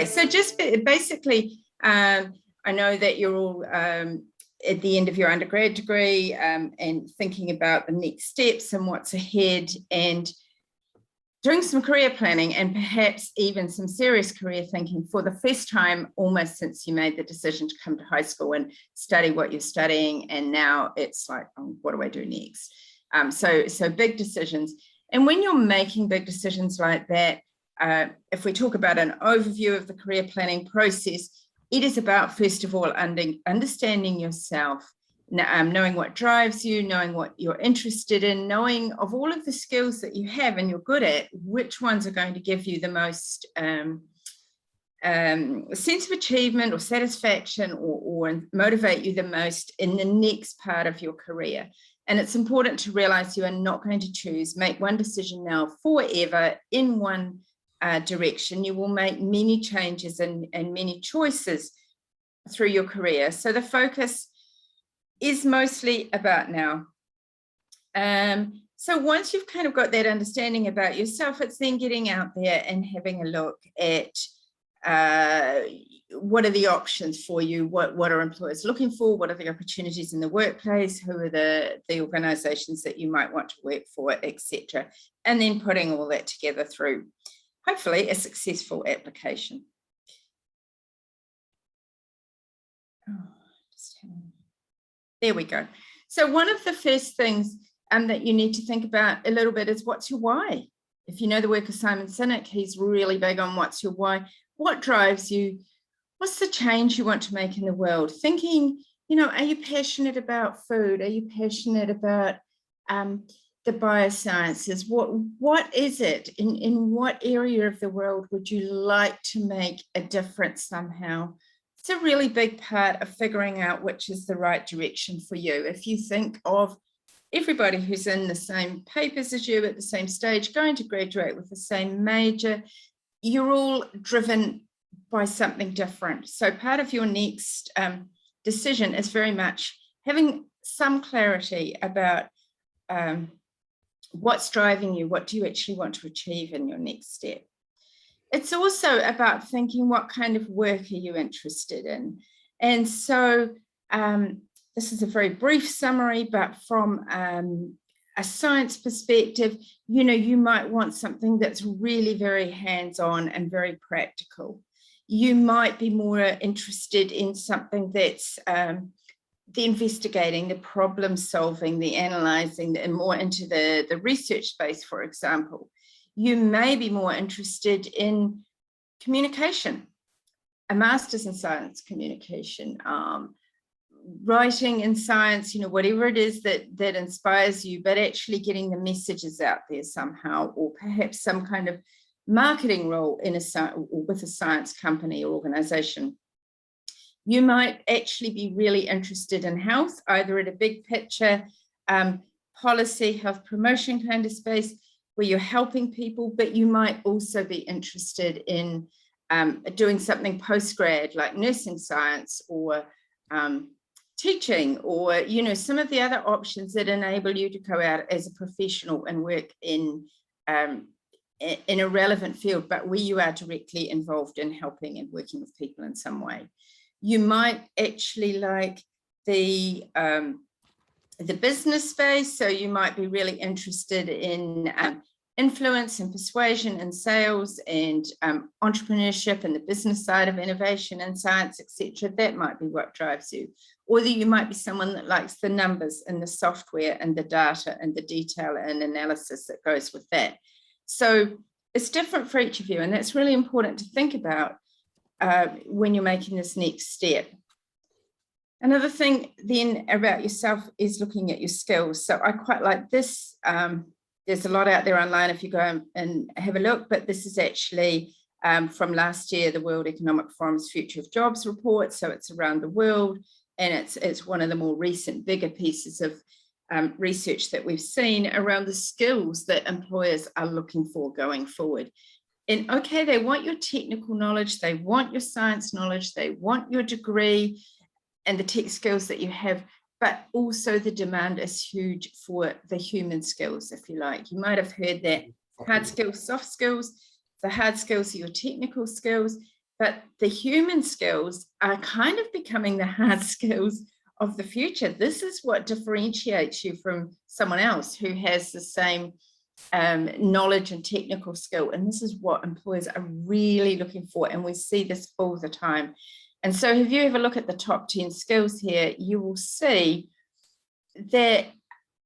Okay, so just basically, I know that you're all at the end of your undergrad degree and thinking about the next steps and what's ahead, and doing some career planning and perhaps even some serious career thinking for the first time almost since you made the decision to come to high school and study what you're studying. And now it's like, oh, what do I do next? So big decisions. And when you're making big decisions like that, if we talk about an overview of the career planning process, it is about, first of all, understanding yourself, knowing what drives you, knowing what you're interested in, knowing of all of the skills that you have and you're good at, which ones are going to give you the most sense of achievement or satisfaction or motivate you the most in the next part of your career. And it's important to realize you are not going to make one decision now forever in one direction. You will make many changes and many choices through your career. So the focus is mostly about now. So once you've kind of got that understanding about yourself, it's then getting out there and having a look at what are the options for you, what are employers looking for, what are the opportunities in the workplace, who are the organizations that you might want to work for, etc. And then putting all that together through, hopefully, a successful application. There we go. So one of the first things that you need to think about a little bit is, what's your why? If you know the work of Simon Sinek, he's really big on what's your why. What drives you? What's the change you want to make in the world? Thinking, are you passionate about food? Are you passionate about the biosciences? What is it? In what area of the world would you like to make a difference somehow? It's a really big part of figuring out which is the right direction for you. If you think of everybody who's in the same papers as you at the same stage, going to graduate with the same major, you're all driven by something different. So part of your next decision is very much having some clarity about what's driving you, what do you actually want to achieve in your next step. It's also about thinking, what kind of work are you interested in? And so this is a very brief summary, but from a science perspective, you might want something that's really very hands-on and very practical. You might be more interested in something that's the investigating, the problem solving, the analyzing, and more into the research space, for example. You may be more interested in communication, a master's in science communication, writing in science, whatever it is that inspires you, but actually getting the messages out there somehow, or perhaps some kind of marketing role in with a science company or organization. You might actually be really interested in health, either at a big picture, policy, health promotion kind of space, where you're helping people, but you might also be interested in doing something post-grad, like nursing science or teaching, or some of the other options that enable you to go out as a professional and work in a relevant field, but where you are directly involved in helping and working with people in some way. You might actually like the business space, so you might be really interested in influence and persuasion and sales and entrepreneurship and the business side of innovation and science, etc. That might be what drives you. Or you might be someone that likes the numbers and the software and the data and the detail and analysis that goes with that. So it's different for each of you, and that's really important to think about when you're making this next step. Another thing then about yourself is looking at your skills. So I quite like this. There's a lot out there online if you go and have a look, but this is actually from last year, the World Economic Forum's Future of Jobs report. So it's around the world, and it's one of the more recent, bigger pieces of research that we've seen around the skills that employers are looking for going forward. And okay, they want your technical knowledge, they want your science knowledge, they want your degree and the tech skills that you have, but also the demand is huge for the human skills, if you like. You might have heard that hard skills, soft skills. The hard skills are your technical skills. but the human skills are kind of becoming the hard skills of the future. This is what differentiates you from someone else who has the same knowledge and technical skill. And this is what employers are really looking for. And we see this all the time. And so if you ever look at the top 10 skills here, you will see that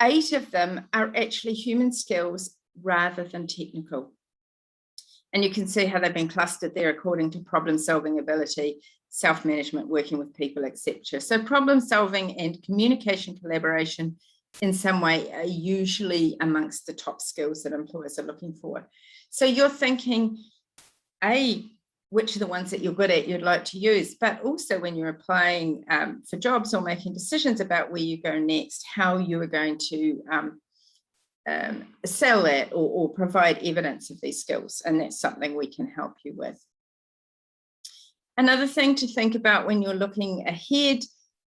8 of them are actually human skills rather than technical. And you can see how they've been clustered there according to problem solving ability, self-management, working with people, etc. So problem solving and communication collaboration in some way are usually amongst the top skills that employers are looking for. So you're thinking, which are the ones that you're good at, you'd like to use, but also when you're applying for jobs or making decisions about where you go next, how you are going to sell that or provide evidence of these skills. And that's something we can help you with. Another thing to think about when you're looking ahead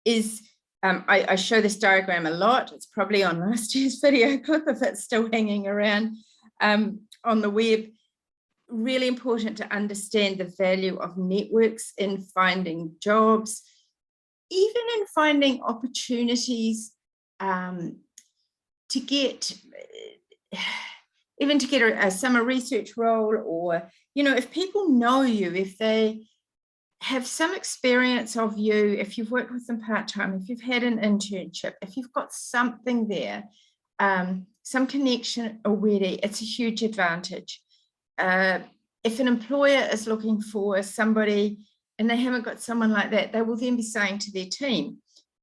is, I show this diagram a lot. It's probably on last year's video clip if it's still hanging around on the web. Really important to understand the value of networks in finding jobs, even in finding opportunities to get a summer research role, or, you know, if people know you, if they have some experience of you, if you've worked with them part-time, if you've had an internship, if you've got something there, some connection already, it's a huge advantage. If an employer is looking for somebody and they haven't got someone like that, they will then be saying to their team,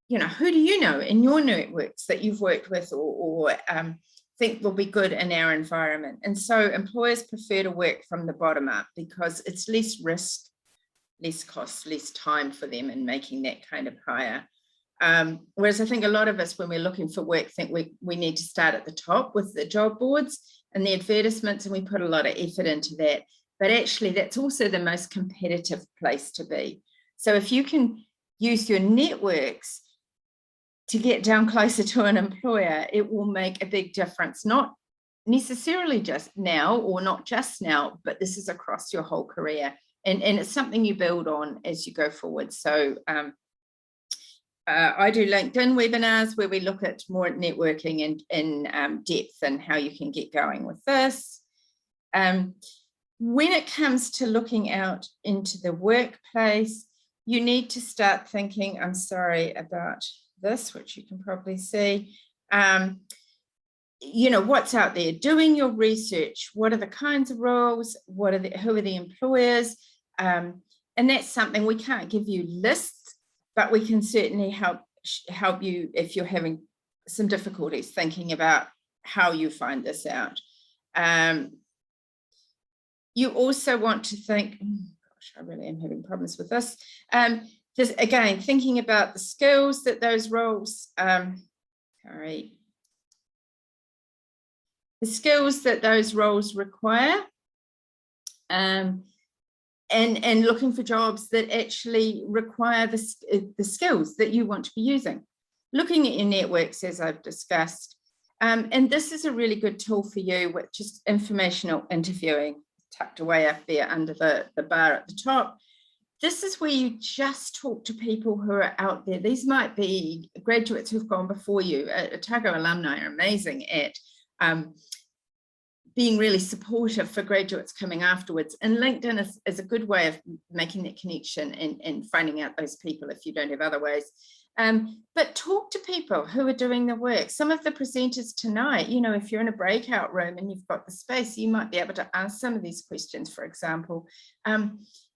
you know, who do you know in your networks that you've worked with or think will be good in our environment? And so employers prefer to work from the bottom up because it's less risk, less cost, less time for them in making that kind of hire. Whereas I think a lot of us, when we're looking for work, think we need to start at the top with the job boards and the advertisements, and we put a lot of effort into that. But actually, that's also the most competitive place to be. So if you can use your networks to get down closer to an employer, it will make a big difference, not necessarily just now or not just now, but this is across your whole career. And it's something you build on as you go forward. So I do LinkedIn webinars where we look at more networking and in depth and how you can get going with this. When it comes to looking out into the workplace, you need to start thinking, I'm sorry about this, which you can probably see, you know, what's out there, doing your research, what are the kinds of roles, who are the employers, and that's something we can't give you lists, but we can certainly help you if you're having some difficulties thinking about how you find this out. You also want to think, gosh, I really am having problems with this. Just again, thinking about the skills that those roles, the skills that those roles require, and looking for jobs that actually require the skills that you want to be using. Looking at your networks, as I've discussed, and this is a really good tool for you, which is informational interviewing, tucked away up there under the bar at the top. This is where you just talk to people who are out there. These might be graduates who've gone before you. Otago alumni are amazing at being really supportive for graduates coming afterwards. And LinkedIn is a good way of making that connection and finding out those people if you don't have other ways. But talk to people who are doing the work. Some of the presenters tonight, you know, if you're in a breakout room and you've got the space, you might be able to ask some of these questions, for example.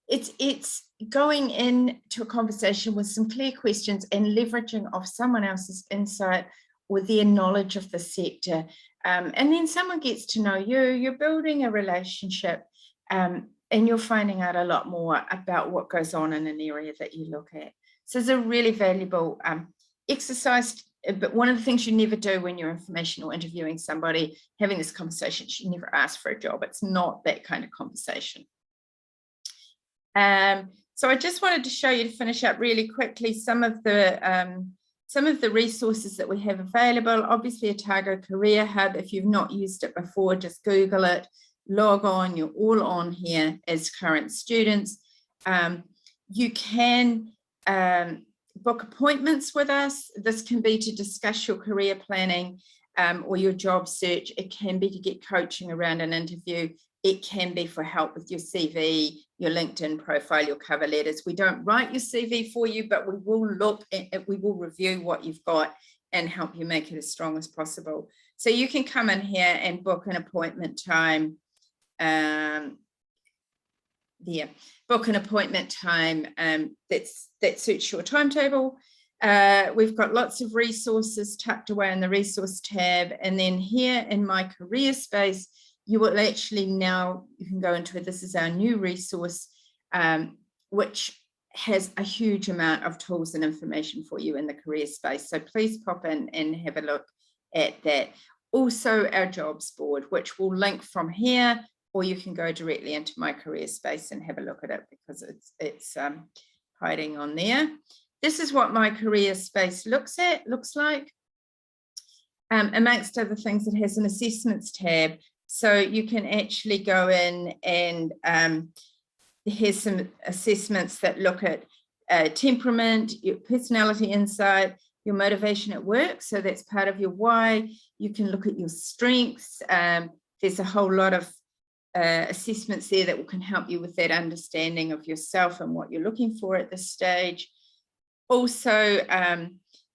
It's going into a conversation with some clear questions and leveraging off someone else's insight or their knowledge of the sector. And then someone gets to know you, you're building a relationship, and you're finding out a lot more about what goes on in an area that you look at. So it's a really valuable exercise, but one of the things you never do when you're informational interviewing somebody, having this conversation, you never ask for a job. It's not that kind of conversation. So I just wanted to show you, to finish up really quickly, some of the resources that we have available. Obviously, Otago Career Hub, if you've not used it before, just Google it, log on, you're all on here as current students. You can book appointments with us. This can be to discuss your career planning or your job search. It can be to get coaching around an interview. It can be for help with your CV, your LinkedIn profile, your cover letters. We don't write your CV for you, but we will look at it, we will review what you've got and help you make it as strong as possible. So you can come in here and book an appointment time. Book an appointment time that suits your timetable. We've got lots of resources tucked away in the resource tab. And then here in my career space, you will actually now, you can go into it. This is our new resource, which has a huge amount of tools and information for you in the career space. So please pop in and have a look at that. Also our jobs board, which will link from here, or you can go directly into my career space and have a look at it because it's hiding on there. This is what my career space looks like. Amongst other things, it has an assessments tab. So you can actually go in and here's some assessments that look at temperament, your personality insight, your motivation at work. So that's part of your why. You can look at your strengths. There's a whole lot of assessments there that can help you with that understanding of yourself and what you're looking for at this stage. Also,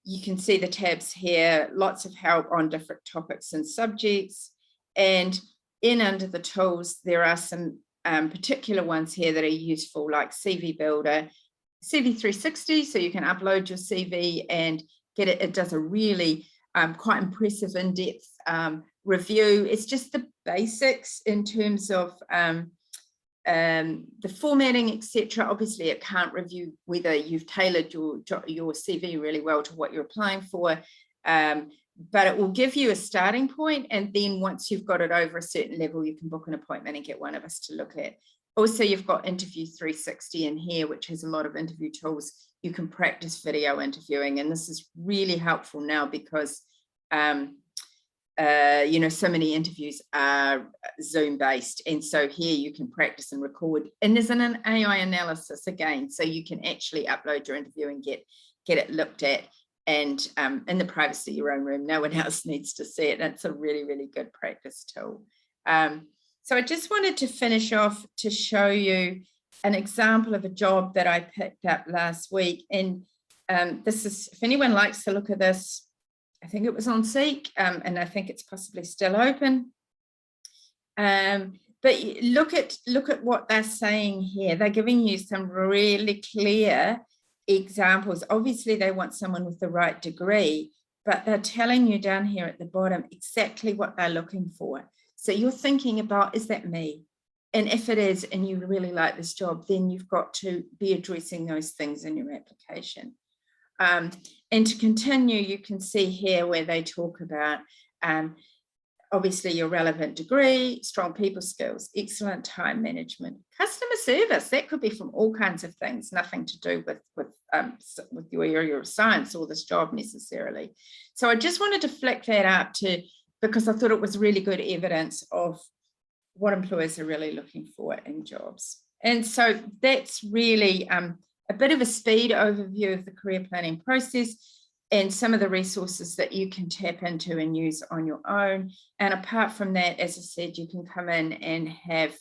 you can see the tabs here, lots of help on different topics and subjects. And under the tools, there are some particular ones here that are useful, like CV Builder, CV 360, so you can upload your CV and get it. It does a really quite impressive in-depth review. It's just the basics in terms of the formatting, etc. Obviously, it can't review whether you've tailored your CV really well to what you're applying for. But it will give you a starting point, and then once you've got it over a certain level, you can book an appointment and get one of us to look at. Also, you've got Interview 360 in here, which has a lot of interview tools. You can practice video interviewing, and this is really helpful now because you know, so many interviews are Zoom based, and so here you can practice and record, and there's an AI analysis again, so you can actually upload your interview and get it looked at, and in the privacy of your own room. No one else needs to see it. It's a really, really good practice tool. So I just wanted to finish off to show you an example of a job that I picked up last week, and this is, if anyone likes to look at this, I think it was on Seek, and I think it's possibly still open. But look at what they're saying here. They're giving you some really clear examples. Obviously, they want someone with the right degree, but they're telling you down here at the bottom exactly what they're looking for. So you're thinking about, is that me? And if it is, and you really like this job, then you've got to be addressing those things in your application. And to continue, you can see here where they talk about obviously your relevant degree, strong people skills, excellent time management, customer service. That could be from all kinds of things, nothing to do with your area of science or this job necessarily. So I just wanted to flick that up because I thought it was really good evidence of what employers are really looking for in jobs. And so that's really a bit of a speed overview of the career planning process and some of the resources that you can tap into and use on your own. And apart from that, as I said, you can come in and have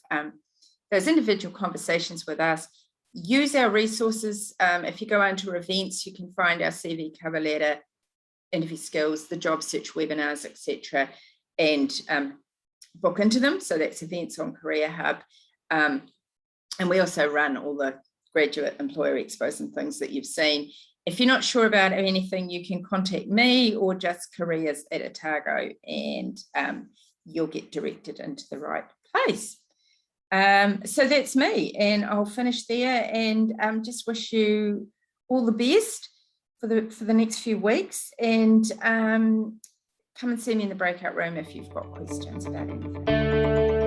those individual conversations with us. Use our resources. If you go into events, you can find our CV cover letter, interview skills, the job search webinars, etc., and book into them. So that's events on Career Hub. And we also run all the graduate employer expos and things that you've seen. If you're not sure about anything, you can contact me or just careers at Otago, and you'll get directed into the right place. So that's me, and I'll finish there, and just wish you all the best for the next few weeks, and come and see me in the breakout room if you've got questions about anything.